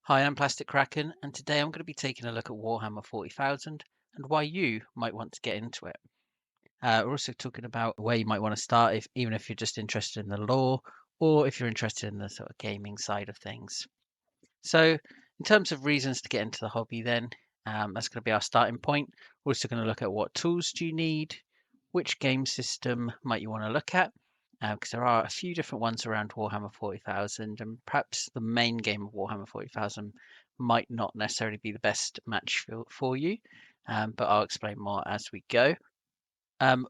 Hi, I'm Plastic Kraken, and today I'm going to be taking a look at Warhammer 40,000 and why you might want to get into it. We're also talking about where you might want to start, even if you're just interested in the lore or if you're interested in the sort of gaming side of things. So, in terms of reasons to get into the hobby, then that's going to be our starting point. We're also going to look at what tools do you need, which game system might you want to look at, because there are a few different ones around Warhammer 40,000, and perhaps the main game of Warhammer 40,000 might not necessarily be the best match for you, but I'll explain more as we go.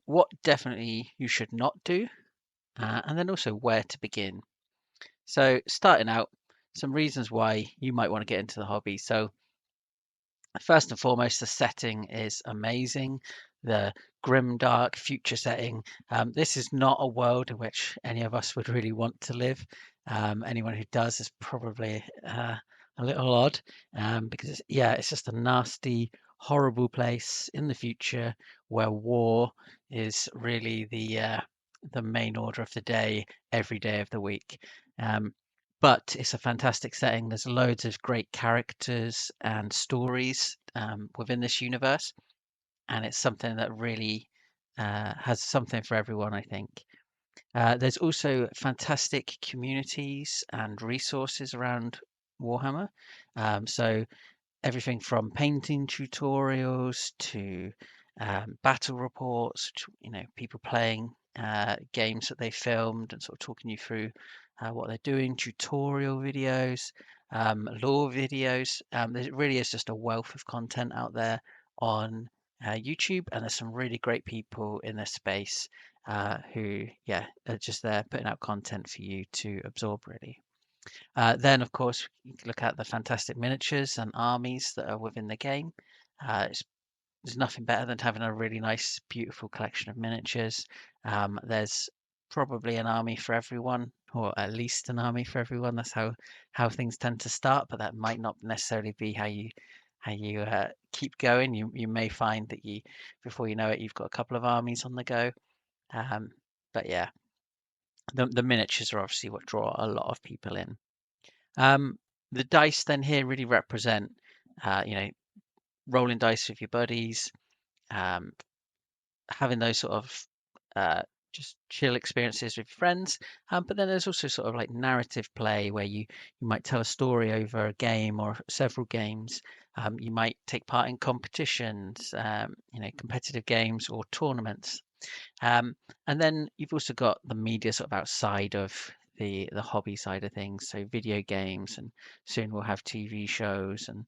What definitely you should not do, and then also where to begin. So, starting out, some reasons why you might want to get into the hobby. So, first and foremost, the setting is amazing. The grim, dark future setting. This is not a world in which any of us would really want to live. Anyone who does is probably a little odd because it's just a nasty, horrible place in the future where war is really the main order of the day, every day of the week. Um, but it's a fantastic setting. There's loads of great characters and stories within this universe, and it's something that really has something for everyone, I think. There's also fantastic communities and resources around Warhammer. So everything from painting tutorials to battle reports, to, people playing games that they filmed and sort of talking you through what they're doing, tutorial videos, lore videos. There really is just a wealth of content out there on YouTube, and there's some really great people in this space who, are just there putting out content for you to absorb, really. Then, of course, you can look at the fantastic miniatures and armies that are within the game. There's nothing better than having a really nice, beautiful collection of miniatures. There's probably an army for everyone, or at least an army for everyone. That's how things tend to start, but that might not necessarily be how you keep going. You may find that you before you know it, you've got a couple of armies on the go. Um, but yeah, the miniatures are obviously what draw a lot of people in. Um, the dice then here really represent, uh, you know, rolling dice with your buddies, um, having those sort of uh, just chill experiences with your friends. But then there's also sort of like narrative play where you might tell a story over a game or several games. You might take part in competitions, competitive games or tournaments. Um, and then you've also got the media sort of outside of the hobby side of things, so video games, and soon we'll have TV shows and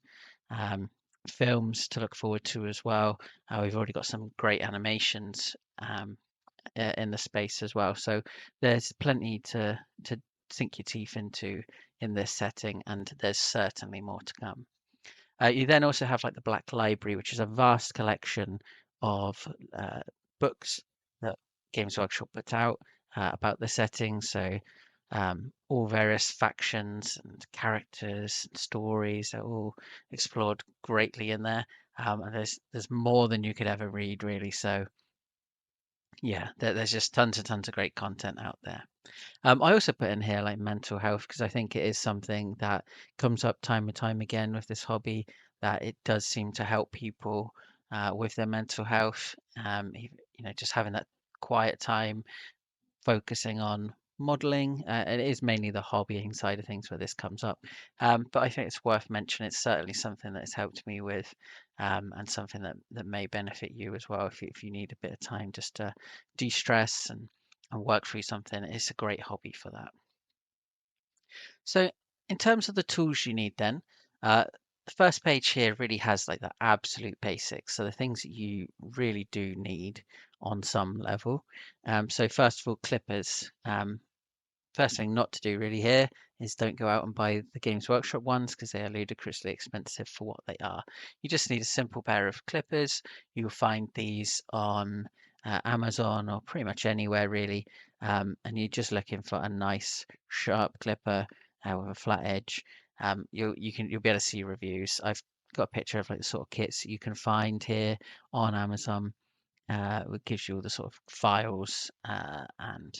um, films to look forward to as well. We've already got some great animations in the space as well, so there's plenty to sink your teeth into in this setting, and there's certainly more to come. You then also have like the Black Library, which is a vast collection of books that Games Workshop put out about the setting. So all various factions and characters and stories are all explored greatly in there. And there's more than you could ever read, really. So yeah, there's just tons and tons of great content out there. I also put in here like mental health because I think it is something that comes up time and time again with this hobby, that it does seem to help people with their mental health. Just having that quiet time, focusing on modeling. It is mainly the hobbying side of things where this comes up. But I think it's worth mentioning. It's certainly something that has helped me with, and something that may benefit you as well if you need a bit of time just to de-stress and work through something. It's a great hobby for that. So in terms of the tools you need then, the first page here really has like the absolute basics. So the things that you really do need on some level. So first of all, clippers. First thing not to do really here is don't go out and buy the Games Workshop ones because they are ludicrously expensive for what they are. You just need a simple pair of clippers. You'll find these on Amazon or pretty much anywhere really. And you're just looking for a nice sharp clipper with a flat edge. You'll be able to see reviews. I've got a picture of like the sort of kits that you can find here on Amazon. It gives you all the sort of files and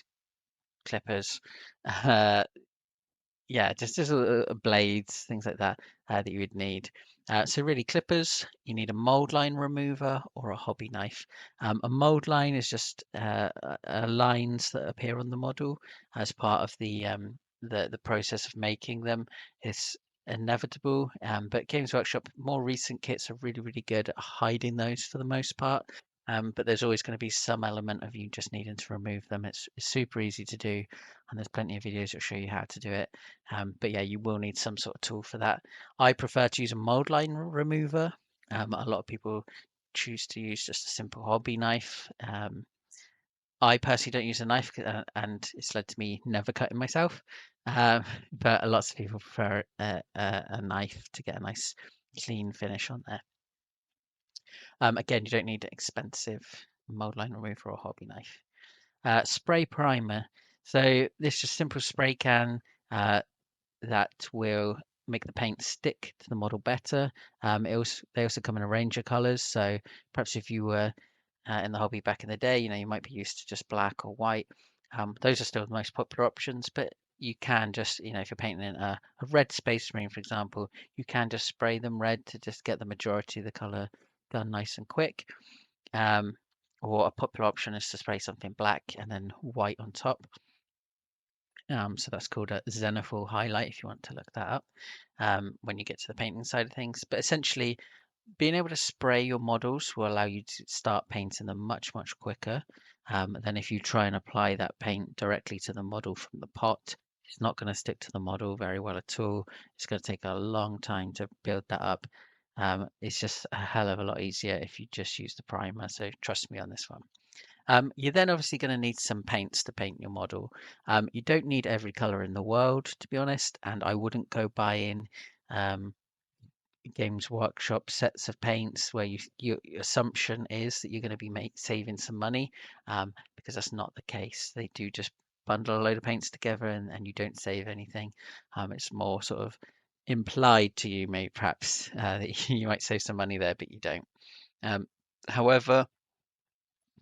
clippers. Uh, Yeah, just blades, things like that that you would need. So really clippers, you need a mold line remover or a hobby knife. A mold line is just lines that appear on the model as part of the process of making them. It's inevitable, but Games Workshop more recent kits are really good at hiding those for the most part. But there's always going to be some element of you just needing to remove them. It's super easy to do, and there's plenty of videos that show you how to do it. But yeah, you will need some sort of tool for that. I prefer to use a mold line remover. A lot of people choose to use just a simple hobby knife. I personally don't use a knife, and it's led to me never cutting myself. Um, but lots of people prefer a knife to get a nice clean finish on there. Again, you don't need an expensive mold line remover or hobby knife. Spray primer. So this is just simple spray can. That will make the paint stick to the model better. They also come in a range of colors. So perhaps if you were in the hobby back in the day, you might be used to just black or white. Those are still the most popular options, but you can just, if you're painting in a red space marine, for example, you can just spray them red to just get the majority of the color done nice and quick. Um, or a popular option is to spray something black and then white on top. So that's called a zenithal highlight if you want to look that up when you get to the painting side of things. But essentially, being able to spray your models will allow you to start painting them much quicker than if you try and apply that paint directly to the model from the pot. It's not going to stick to the model very well at all. It's going to take a long time to build that up. It's just a hell of a lot easier if you just use the primer. So trust me on this one. You're then obviously going to need some paints to paint your model. You don't need every color in the world, to be honest, and I wouldn't go buying um, Games Workshop sets of paints where your assumption is that you're going to be saving some money, because that's not the case. They do just bundle a load of paints together and you don't save anything. It's more sort of implied to you, maybe perhaps that you might save some money there, but you don't. Um, However,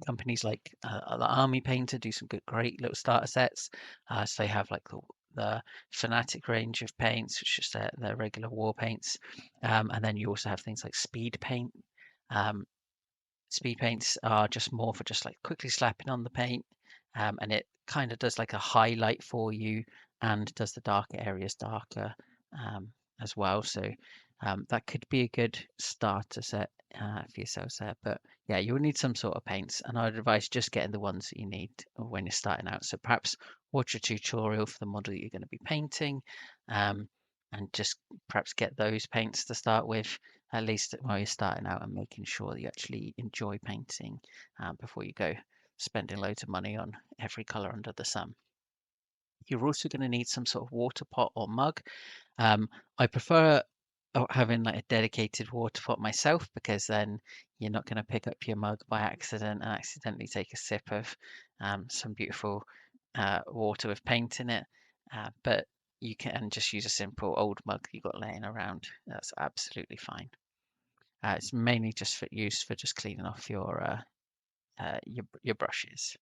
companies like the Army Painter do some great little starter sets. So they have like the Fanatic range of paints, which is their regular war paints. And then you also have things like Speed Paint. Um, Speed paints are just more for just like quickly slapping on the paint, and it kind of does like a highlight for you and does the darker areas darker um, as well. So that could be a good starter set for yourselves there. But yeah, you'll need some sort of paints, and I'd advise just getting the ones that you need when you're starting out. So perhaps watch a tutorial for the model that you're going to be painting, um, and just perhaps get those paints to start with at least while you're starting out and making sure that you actually enjoy painting before you go spending loads of money on every color under the sun. You're also going to need some sort of water pot or mug. Um, I prefer having like a dedicated water pot myself because then you're not going to pick up your mug by accident and accidentally take a sip of some beautiful water with paint in it. But you can just use a simple old mug you got laying around. That's absolutely fine. It's mainly just for use for just cleaning off your brushes.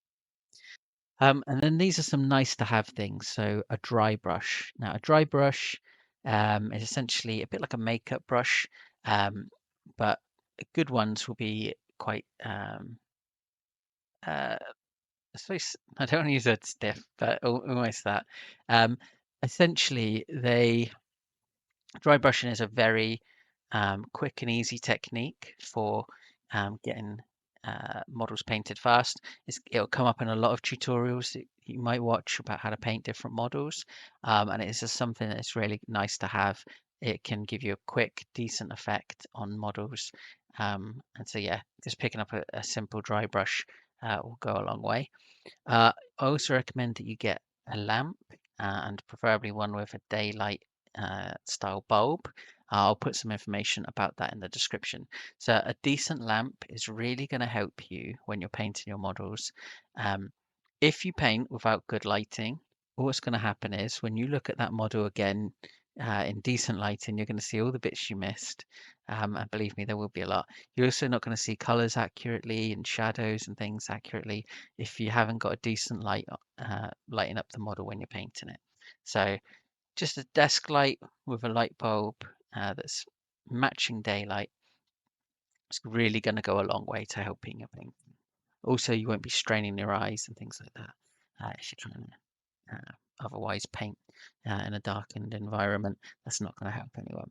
And then these are some nice to have things. So a dry brush. Now a dry brush is essentially a bit like a makeup brush, but good ones will be quite. Uh, I suppose I don't want to use that stiff, but almost that. Um, Essentially, they dry brushing is a very quick and easy technique for getting models painted fast. It'll come up in a lot of tutorials that you might watch about how to paint different models, and it's just something that's really nice to have. It can give you a quick, decent effect on models, and so yeah, just picking up a simple dry brush will go a long way. I also recommend that you get a lamp and preferably one with a daylight style bulb. I'll put some information about that in the description. So a decent lamp is really going to help you when you're painting your models. Um, if you paint without good lighting, what's going to happen is when you look at that model again in decent lighting, you're going to see all the bits you missed. And believe me, there will be a lot. You're also not going to see colors accurately and shadows and things accurately if you haven't got a decent light lighting up the model when you're painting it. So just a desk light with a light bulb that's matching daylight. It's really going to go a long way to helping your paint. Also, you won't be straining your eyes and things like that if you're trying to otherwise paint in a darkened environment. That's not going to help anyone.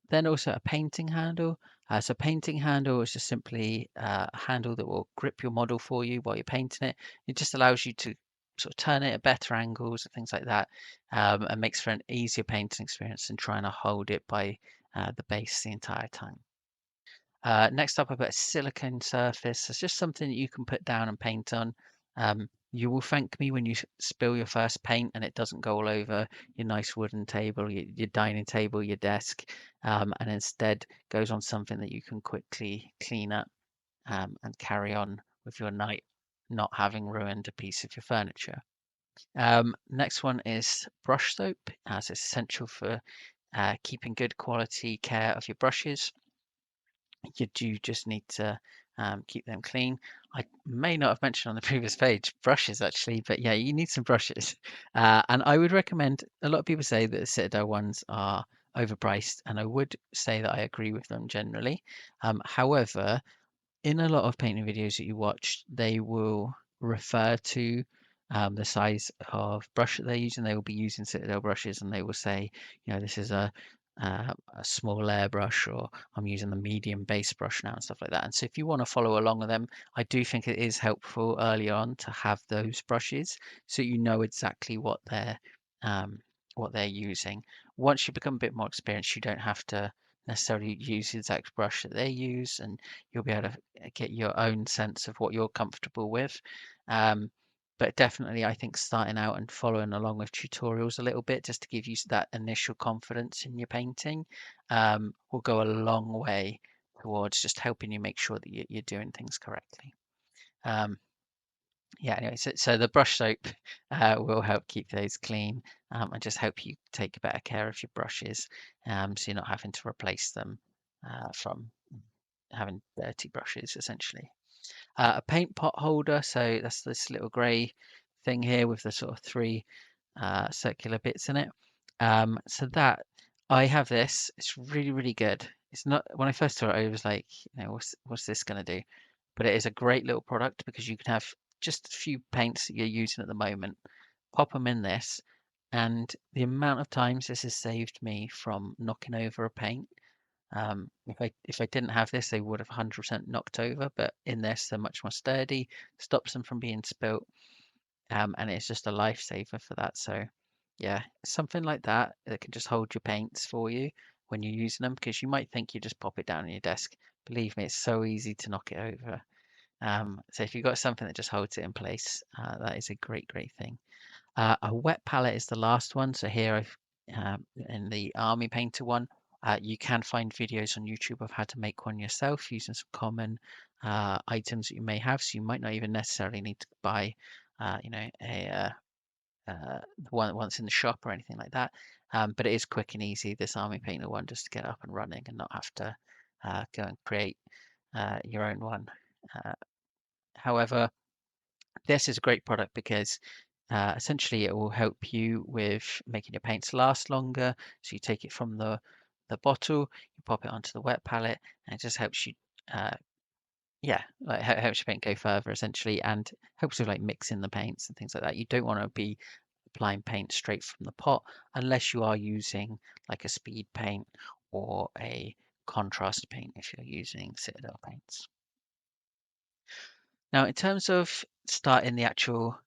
Then also a painting handle. So painting handle is just simply a handle that will grip your model for you while you're painting it. It just allows you to sort of turn it at better angles and things like that, and makes for an easier painting experience than trying to hold it by the base the entire time. Next up, I've got a silicone surface. It's just something that you can put down and paint on. You will thank me when you spill your first paint and it doesn't go all over your nice wooden table, your dining table, your desk, and instead goes on something that you can quickly clean up and carry on with your night, not having ruined a piece of your furniture. Next one is brush soap, as it's essential for keeping good quality care of your brushes. You do just need to keep them clean. I may not have mentioned on the previous page brushes actually, but yeah, you need some brushes. And I would recommend, a lot of people say that the Citadel ones are overpriced, and I would say that I agree with them generally. However, in a lot of painting videos that you watch, they will refer to the size of brush that they're using. They will be using Citadel brushes, and they will say, this is a small airbrush, or I'm using the medium base brush now, and stuff like that. And so, if you want to follow along with them, I do think it is helpful early on to have those brushes, so you know exactly um, what they're using. Once you become a bit more experienced, you don't have to necessarily use the exact brush that they use, and you'll be able to get your own sense of what you're comfortable with. Um, but definitely, I think starting out and following along with tutorials a little bit just to give you that initial confidence in your painting will go a long way towards just helping you make sure that you're doing things correctly. Um, yeah, anyway, so the brush soap will help keep those clean and just help you take better care of your brushes so you're not having to replace them from having dirty brushes essentially. A paint pot holder, so that's this little grey thing here with the sort of three circular bits in it. So that I have this, it's really, really good. It's not, when I first saw it, I was like, what's this going to do? But it is a great little product because you can have just a few paints that you're using at the moment, pop them in this, and the amount of times this has saved me from knocking over a paint. If I didn't have this, they would have 100% knocked over. But in this, they're much more sturdy, stops them from being spilt, and it's just a lifesaver for that. So, yeah, something like that that can just hold your paints for you when you're using them, because you might think you just pop it down on your desk. Believe me, it's so easy to knock it over. So if you've got something that just holds it in place, that is a great, great thing. A wet palette is the last one. So here I've in the army painter one, you can find videos on YouTube of how to make one yourself using some common items that you may have. So you might not even necessarily need to buy, the one once in the shop or anything like that. But it is quick and easy. This army painter one, just to get up and running and not have to go and create your own one. Uh, However, this is a great product because essentially it will help you with making your paints last longer. So you take it from the bottle, you pop it onto the wet palette, and it just helps you, like helps your paint go further essentially, and helps with like mixing the paints and things like that. You don't want to be applying paint straight from the pot unless you are using like a speed paint or a contrast paint if you're using Citadel paints. Now, in terms of starting the actual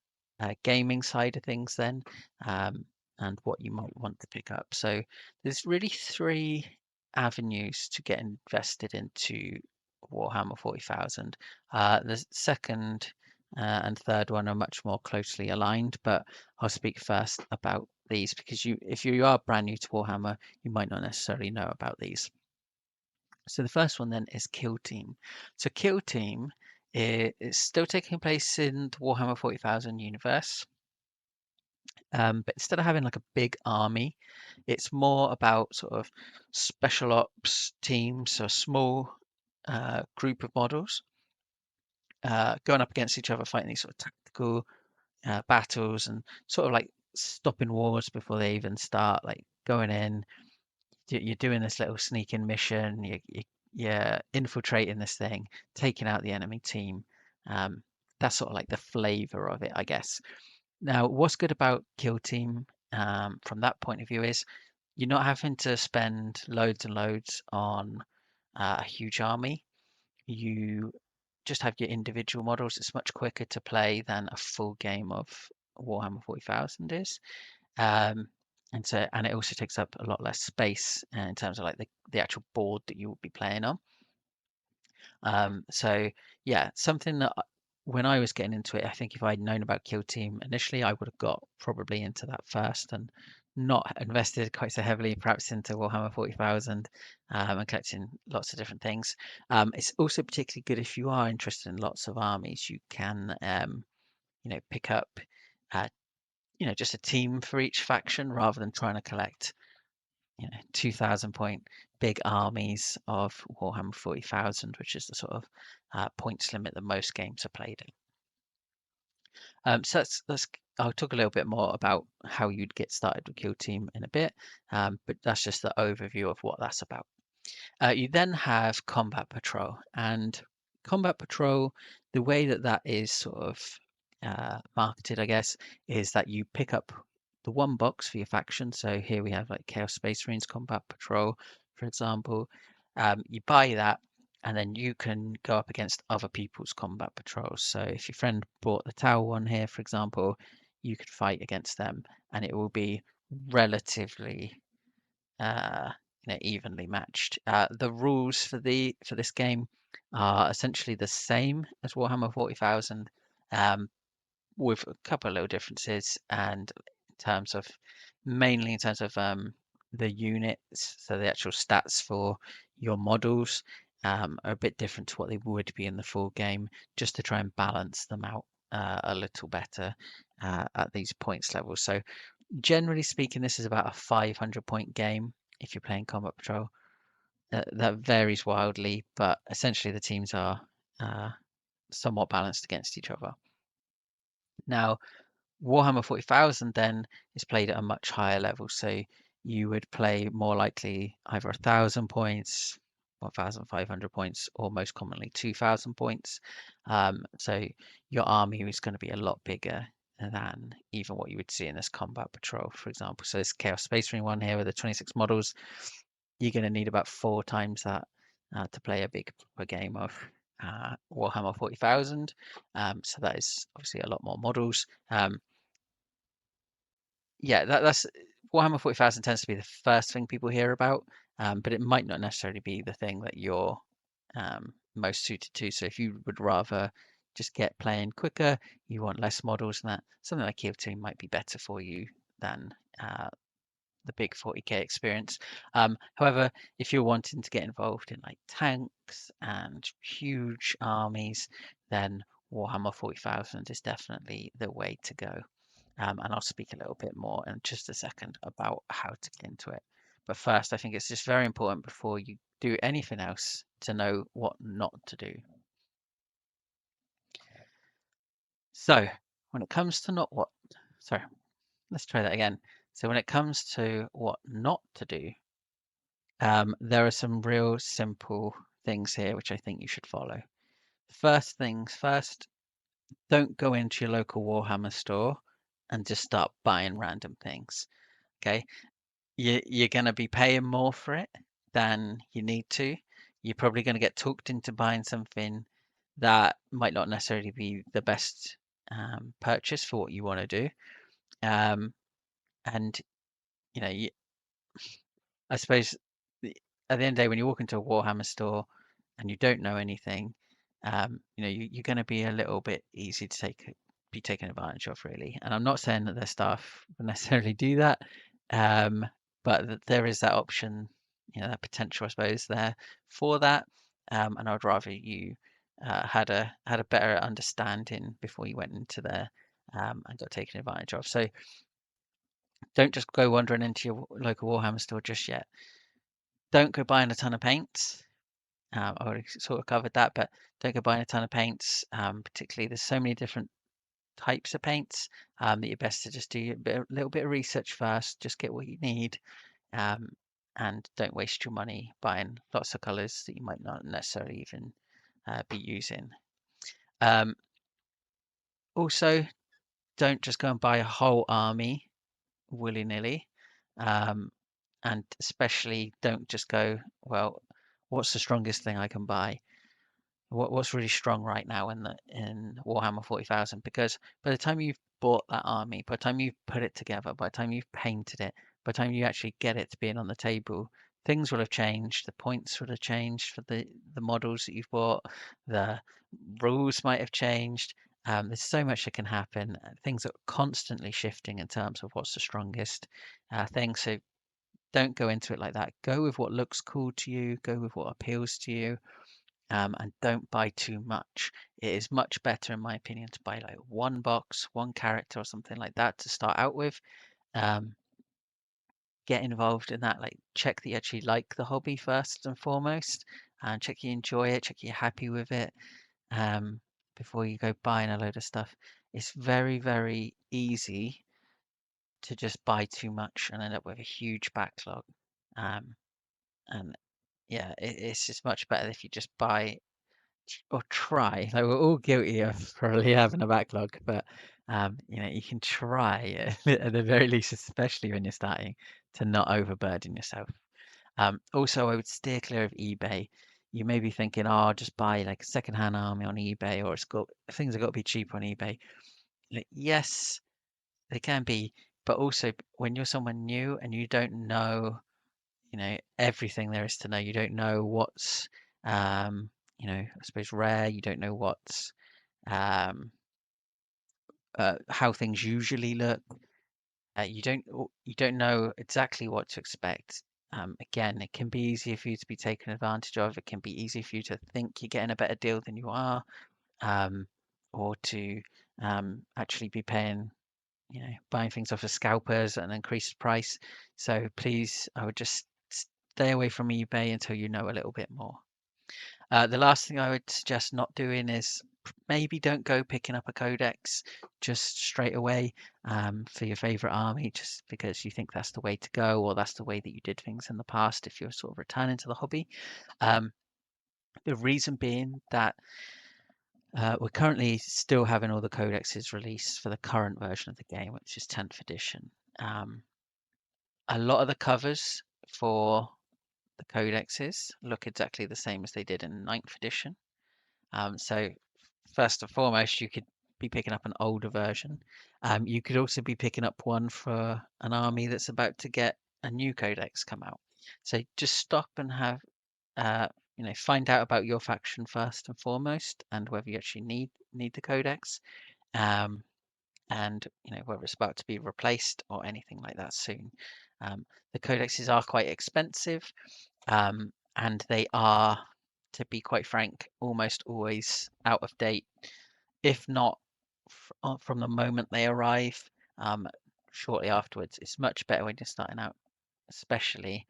gaming side of things, then, and what you might want to pick up. So, there's really three avenues to get invested into Warhammer 40,000. The second and third one are much more closely aligned, but I'll speak first about these because if you are brand new to Warhammer, you might not necessarily know about these. So the first one then is Kill Team. So Kill Team is still taking place in the Warhammer 40,000 universe, but instead of having like a big army, it's more about sort of special ops teams, so a small group of models going up against each other, fighting these sort of tactical battles and sort of like stopping wars before they even start, like going in. You're doing this little sneaking mission. You're infiltrating this thing, taking out the enemy team. Um, that's sort of like the flavor of it, I guess. Now, what's good about Kill Team from that point of view is you're not having to spend loads and loads on a huge army. You just have your individual models. It's much quicker to play than a full game of Warhammer 40,000 is. Um, and it also takes up a lot less space in terms of like the actual board that you will be playing on. So yeah, something that when I was getting into it, I think if I'd known about Kill Team initially, I would have got probably into that first and not invested quite so heavily perhaps into Warhammer 40,000 and collecting lots of different things. It's also particularly good if you are interested in lots of armies. You can pick up uh, just a team for each faction rather than trying to collect 2,000 point big armies of Warhammer 40,000, which is the sort of points limit that most games are played in. So that's I'll talk a little bit more about how you'd get started with Kill Team in a bit, but that's just the overview of what that's about. You then have Combat Patrol, and Combat Patrol, the way that that is sort of marketed, I guess, is that you pick up the one box for your faction. So here we have like Chaos Space Marines Combat Patrol, for example. You buy that, and then you can go up against other people's combat patrols. So if your friend bought the Tower one here, for example, you could fight against them, and it will be relatively uh, evenly matched. The rules for this game are essentially the same as Warhammer 40,000, with a couple of little differences, and mainly in terms of the units, so the actual stats for your models are a bit different to what they would be in the full game, just to try and balance them out a little better at these points levels. So generally speaking, this is about a 500 point game if you're playing Combat Patrol. That varies wildly, but essentially the teams are uh, somewhat balanced against each other. Now, Warhammer 40,000 then is played at a much higher level. So you would play more likely either 1,000 points, 1,500 points, or most commonly 2,000 points. So your army is going to be a lot bigger than even what you would see in this Combat Patrol, for example. So this Chaos Space Marine one here with the 26 models, you're going to need about 4 times that to play a big game of Warhammer 40,000. So that is obviously a lot more models. Yeah, that's Warhammer 40,000 tends to be the first thing people hear about, but it might not necessarily be the thing that you're most suited to. So if you would rather just get playing quicker, you want less models than that, something like Kill Team might be better for you than the big 40k experience. However, if you're wanting to get involved in like tanks and huge armies, then Warhammer 40,000 is definitely the way to go. And I'll speak a little bit more in just a second about how to get into it. But first, I think it's just very important before you do anything else to know what not to do. So when it comes to not what, sorry, let's try that again. So when it comes to what not to do, there are some real simple things here which I think you should follow. First things first, don't go into your local Warhammer store and just start buying random things. Okay, you're going to be paying more for it than you need to. You're probably going to get talked into buying something that might not necessarily be the best purchase for what you want to do. And you, I suppose at the end of the day, when you walk into a Warhammer store and you don't know anything, you're going to be a little bit easy to be taken advantage of, really. And I'm not saying that their staff will necessarily do that, um, but there is that option, that potential, I suppose, there for that. And I'd rather you had a better understanding before you went into there and got taken advantage of. So don't just go wandering into your local Warhammer store just yet. Don't go buying a ton of paints. I already sort of covered that, but don't go buying a ton of paints. Particularly, there's so many different types of paints, that you're best to just do a little bit of research first, just get what you need, um, and don't waste your money buying lots of colors that you might not necessarily even be using. Um, Also, don't just go and buy a whole army willy-nilly, um, and especially don't just go, well, what's the strongest thing I can buy? What's really strong right now in Warhammer 40,000? Because by the time you've bought that army, by the time you've put it together, by the time you've painted it, by the time you actually get it to being on the table, things will have changed. The points would have changed for the models that you've bought. The rules might have changed. There's so much that can happen. Things are constantly shifting in terms of what's the strongest thing. So don't go into it like that. Go with what looks cool to you. Go with what appeals to you, and don't buy too much. It is much better, in my opinion, to buy like one box, one character, or something like that to start out with. Um, get involved in that. Like, check that you actually like the hobby first and foremost, and check you enjoy it, check you're happy with it, um, before you go buying a load of stuff. It's very, very easy to just buy too much and end up with a huge backlog. Um, and yeah, it's just much better if you just buy or try. Like, we're all guilty of probably having a backlog, but you can try at the very least, especially when you're starting, to not overburden yourself. Also, I would steer clear of eBay. You may be thinking, "Oh, I'll just buy like a secondhand army on eBay, or things have got to be cheap on eBay." Like, yes, they can be, but also when you're someone new and you don't know everything there is to know. You don't know what's I suppose rare. You don't know what's um how things usually look. You don't know exactly what to expect. Again, it can be easier for you to be taken advantage of. It can be easier for you to think you're getting a better deal than you are, um, or to actually be paying, buying things off of scalpers at an increased price. So please, I would just stay away from eBay until you know a little bit more. The last thing I would suggest not doing is maybe don't go picking up a codex just straight away, for your favorite army, just because you think that's the way to go, or that's the way that you did things in the past if you're sort of returning to the hobby. Um, the reason being that we're currently still having all the codexes released for the current version of the game, which is 10th edition. Um, a lot of the covers for the codexes look exactly the same as they did in 9th edition. So first and foremost, you could be picking up an older version. You could also be picking up one for an army that's about to get a new codex come out. So just stop and find out about your faction first and foremost, and whether you actually need the codex, um, and whether it's about to be replaced or anything like that soon. Um, the codexes are quite expensive, and they are, to be quite frank, almost always out of date, if not from the moment they arrive, um, shortly afterwards. It's much better when you're starting out, especially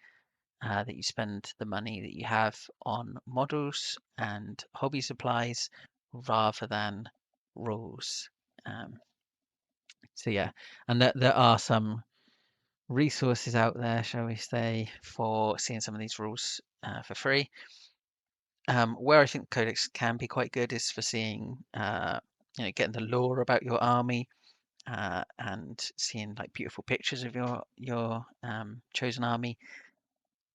that you spend the money that you have on models and hobby supplies rather than rules. Um, so yeah, and there are some resources out there, shall we say, for seeing some of these rules for free. Where I think Codex can be quite good is for seeing, getting the lore about your army, and seeing like beautiful pictures of your chosen army.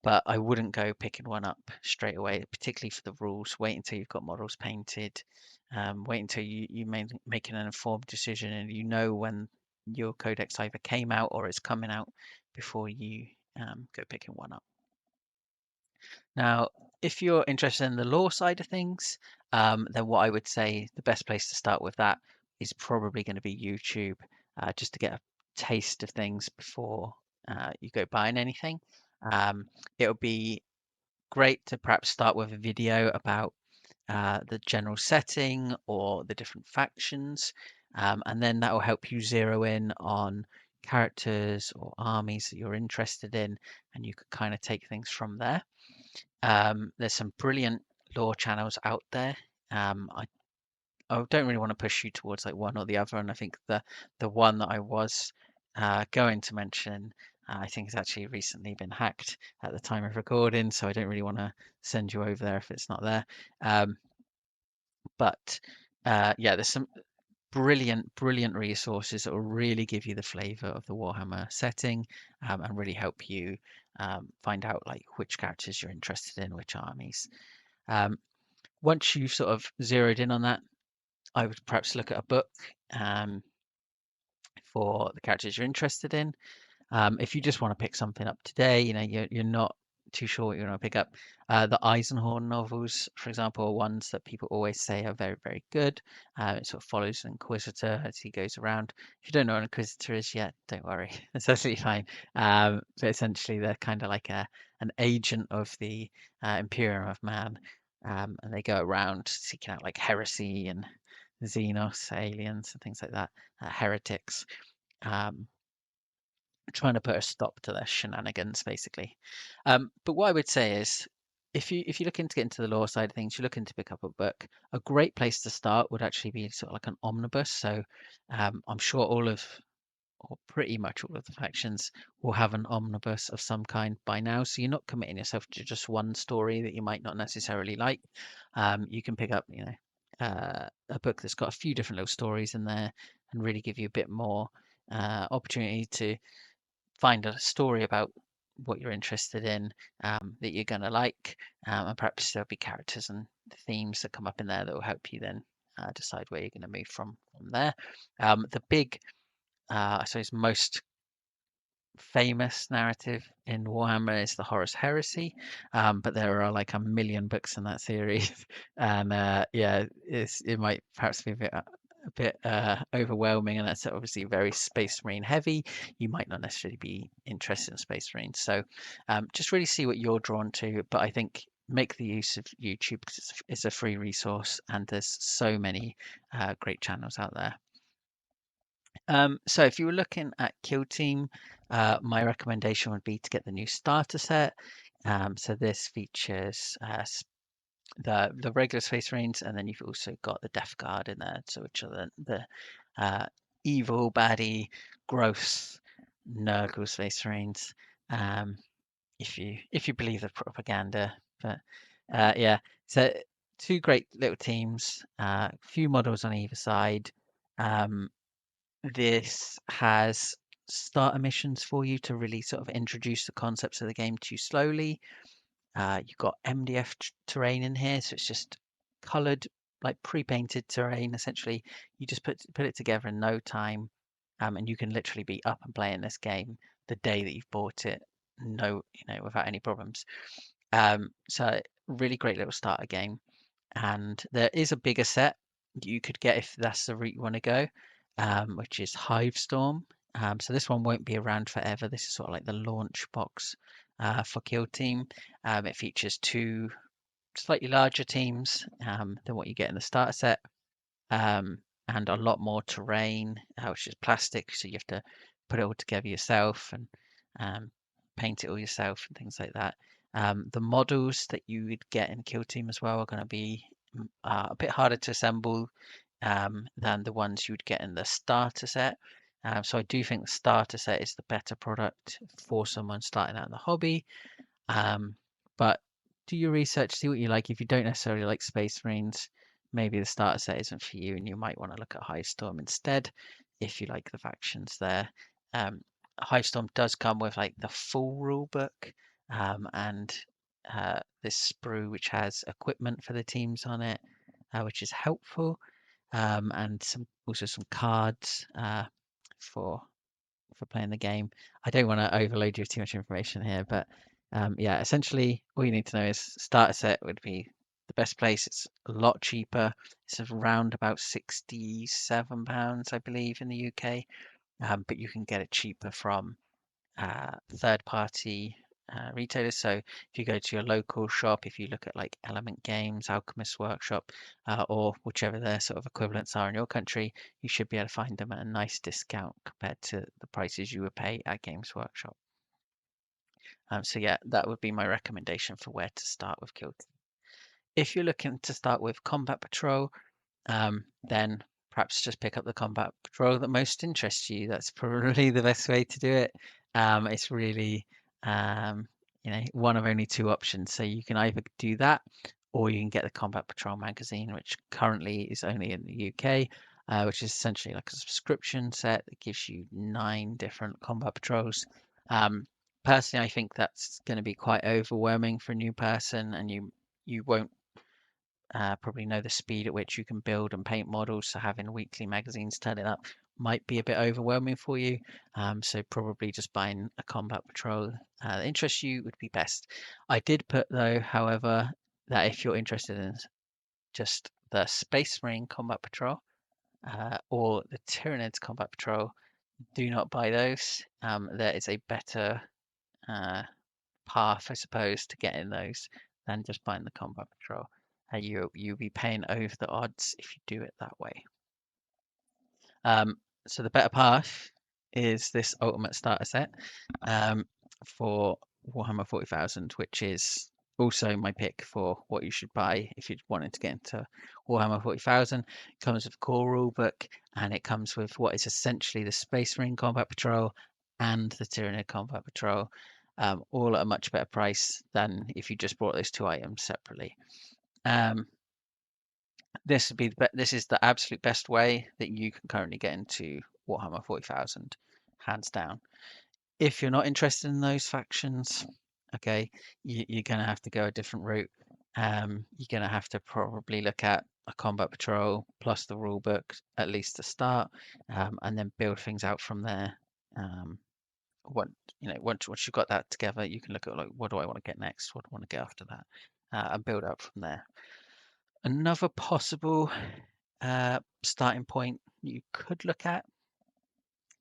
But I wouldn't go picking one up straight away, particularly for the rules. Wait until you've got models painted. Wait until you making an informed decision and you know when your codex either came out or is coming out before you go picking one up. Now, if you're interested in the lore side of things, then what I would say the best place to start with that is probably going to be YouTube, just to get a taste of things before you go buying anything. It'll be great to perhaps start with a video about the general setting or the different factions, and then that will help you zero in on characters or armies that you're interested in, and you could kind of take things from there. There's some brilliant lore channels out there. I I don't really want to push you towards like one or the other. And I think the one that I was going to mention, I think has actually recently been hacked at the time of recording, so I don't really want to send you over there if it's not there. Um, but yeah, there's some brilliant resources that will really give you the flavor of the Warhammer setting, and really help you find out like which characters you're interested in, which armies. Um, Once you've sort of zeroed in on that, I would perhaps look at a book um, for the characters you're interested in. If you just want to pick something up today, you know, you're not too sure what you want to pick up. The Eisenhorn novels, for example, are ones that people always say are very good. It sort of follows an Inquisitor as he goes around. If you don't know what an Inquisitor is yet, don't worry, it's absolutely fine. But essentially, they're kind of like an agent of the Imperium of Man, and they go around seeking out like heresy and Xenos aliens and things like that, heretics. Um, Trying to put a stop to their shenanigans, basically. But what I would say is, if you're looking to get into the law side of things, you're looking to pick up a book. A great place to start would actually be sort of like an omnibus. So I'm sure or pretty much all of the factions will have an omnibus of some kind by now. So you're not committing yourself to just one story that you might not necessarily like. You can pick up, a book that's got a few different little stories in there and really give you a bit more opportunity to find a story about what you're interested in, that you're going to like, and perhaps there'll be characters and themes that come up in there that will help you then decide where you're going to move from there. The big, I suppose, most famous narrative in Warhammer is the Horus Heresy, but there are like a million books in that series, and yeah, it might perhaps be a bit overwhelming, and that's obviously very Space Marine heavy. You might not necessarily be interested in Space Marines, so just really see what you're drawn to. But I think make the use of YouTube because it's a free resource, and there's so many great channels out there. So if you were looking at Kill Team, my recommendation would be to get the new starter set. So this features the regular Space Marines, and then you've also got the Death Guard in there, so which are the evil, baddie, gross, Nurgle Space Marines. Um, if you believe the propaganda, but yeah, so two great little teams, few models on either side. Um, this has starter missions for you to really sort of introduce the concepts of the game to you slowly. You've got MDF terrain in here, so it's just coloured, like pre-painted terrain. Essentially, you just put it together in no time, and you can literally be up and playing this game the day that you've bought it, without any problems. So really great little starter game. And there is a bigger set you could get if that's the route you want to go, which is Hivestorm. So this one won't be around forever. This is sort of like the launch box for Kill Team. It features two slightly larger teams than what you get in the starter set, um, and a lot more terrain, which is plastic, so you have to put it all together yourself and um, paint it all yourself and things like that. The models that you would get in Kill Team as well are going to be a bit harder to assemble than the ones you would get in the starter set. So I do think the starter set is the better product for someone starting out in the hobby. Um, but do your research, see what you like. If you don't necessarily like Space Marines, maybe the starter set isn't for you, and you might want to look at Hivestorm instead if you like the factions there. Um, Hivestorm does come with like the full rule book, and this sprue which has equipment for the teams on it, which is helpful, and some cards for playing the game. I don't want to overload you with too much information here, but yeah, essentially all you need to know is starter set would be the best place. It's a lot cheaper. It's around about £67, I believe, in the UK, but you can get it cheaper from third-party retailers. So if you go to your local shop, if you look at like Element Games, Alchemist Workshop, or whichever their sort of equivalents are in your country, you should be able to find them at a nice discount compared to the prices you would pay at Games Workshop. So yeah, that would be my recommendation for where to start with Kill Team. If you're looking to start with Combat Patrol, then perhaps just pick up the combat patrol that most interests you. That's probably the best way to do it. It's really, um, one of only two options. So you can either do that, or you can get the Combat Patrol magazine, which currently is only in the UK, which is essentially like a subscription set that gives you 9 different combat patrols. Um, Personally, I think that's going to be quite overwhelming for a new person, and you won't probably know the speed at which you can build and paint models. So having weekly magazines turning up might be a bit overwhelming for you. So probably just buying a combat patrol that interests you would be best. I did put though, however, that if you're interested in just the Space Marine Combat Patrol or the Tyranids Combat Patrol, do not buy those. There is a better uh, path, I suppose, to getting those than just buying the Combat Patrol. You'll be paying over the odds if you do it that way. Um, so the better path is this Ultimate Starter Set for Warhammer 40,000, which is also my pick for what you should buy if you're wanting to get into Warhammer 40,000. It comes with a core rule book, and it comes with what is essentially the Space Marine Combat Patrol and the Tyranid Combat Patrol, all at a much better price than if you just bought those two items separately. This is the absolute best way that you can currently get into Warhammer 40,000, hands down. If you're not interested in those factions, okay, you're going to have to go a different route. You're going to have to probably look at a combat patrol plus the rule book at least to start, and then build things out from there. What once you've got that together, you can look at like, what do I want to get next? What do I want to get after that, and build up from there. Another possible starting point you could look at.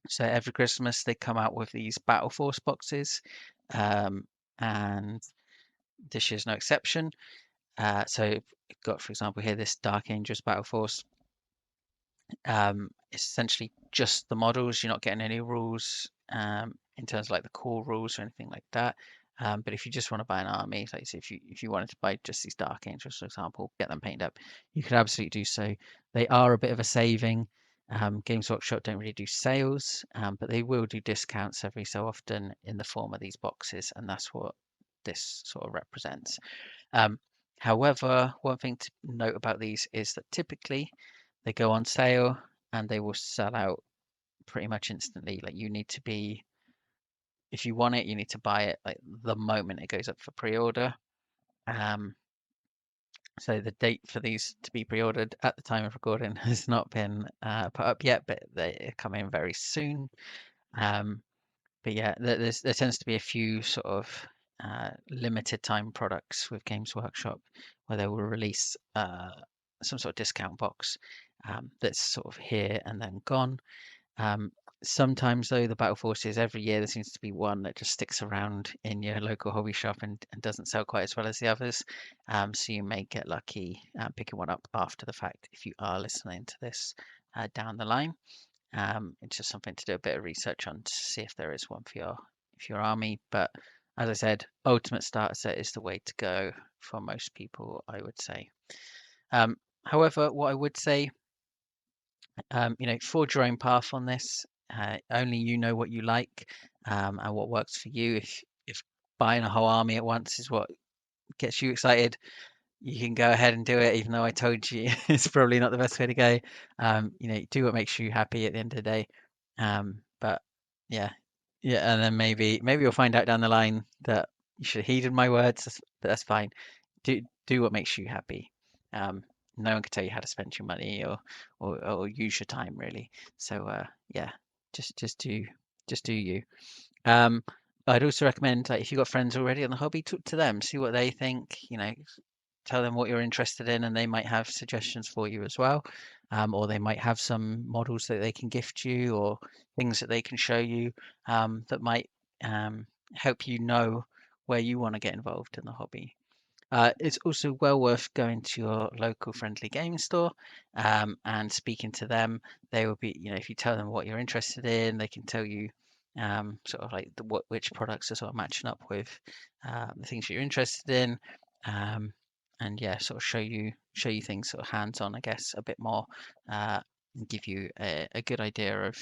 So every Christmas they come out with these Battle Force boxes, and this year's no exception. So you've got, for example, here this Dark Angels Battle Force. It's essentially just the models. You're not getting any rules in terms of like the core rules or anything like that. But if you just want to buy an army, like say if you wanted to buy just these Dark Angels, for example, get them painted up, you could absolutely do so. They are a bit of a saving. Games Workshop don't really do sales, but they will do discounts every so often in the form of these boxes, and that's what this sort of represents. However, one thing to note about these is that typically they go on sale and they will sell out pretty much instantly. Like you need to be, if you want it, you need to buy it like the moment it goes up for pre-order. So the date for these to be pre-ordered at the time of recording has not been put up yet, but they come in very soon. But yeah, there tends to be a few sort of limited time products with Games Workshop where they will release some sort of discount box that's sort of here and then gone. Sometimes though, the Battle Forces every year there seems to be one that just sticks around in your local hobby shop and doesn't sell quite as well as the others. So you may get lucky picking one up after the fact if you are listening to this down the line. It's just something to do a bit of research on to see if there is one for your army. But as I said, Ultimate Starter Set is the way to go for most people, I would say. However, what I would say, forge your own path on this. Only you know what you like and what works for you. If buying a whole army at once is what gets you excited, you can go ahead and do it, even though I told you it's probably not the best way to go. Do what makes you happy at the end of the day. But yeah, yeah, and then maybe you'll find out down the line that you should have heeded my words, but that's fine. Do what makes you happy. No one can tell you how to spend your money or use your time really. So yeah, just do you. Um, I'd also recommend like if you've got friends already on the hobby, talk to them, see what they think. Tell them what you're interested in, and they might have suggestions for you as well. Or they might have some models that they can gift you, or things that they can show you that might help you know where you want to get involved in the hobby. It's also well worth going to your local friendly gaming store and speaking to them. They will be, if you tell them what you're interested in, they can tell you sort of like which products are sort of matching up with the things that you're interested in. yeah, sort of show you things sort of hands on, I guess, a bit more, and give you a good idea of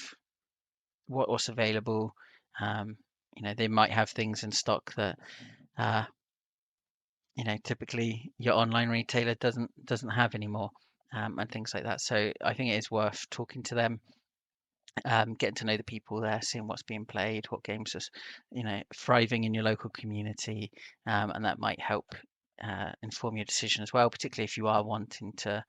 what's available. They might have things in stock that uh, typically your online retailer doesn't have anymore, and things like that. So I think it is worth talking to them, getting to know the people there, seeing what's being played, what games are, thriving in your local community, and that might help inform your decision as well, particularly if you are wanting to,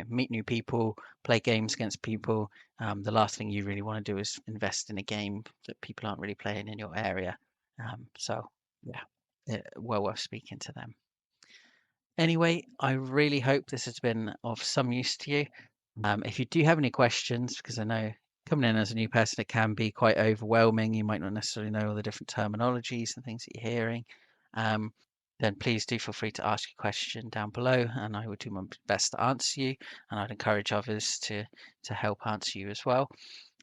meet new people, play games against people. The last thing you really want to do is invest in a game that people aren't really playing in your area. So yeah, well worth speaking to them. Anyway, I really hope this has been of some use to you. If you do have any questions, because I know coming in as a new person, it can be quite overwhelming. You might not necessarily know all the different terminologies and things that you're hearing. Um, then please do feel free to ask a question down below, and I will do my best to answer you. And I'd encourage others to help answer you as well.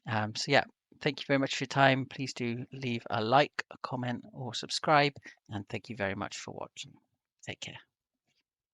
So yeah, thank you very much for your time. Please do leave a like, a comment, or subscribe, and thank you very much for watching. Take care.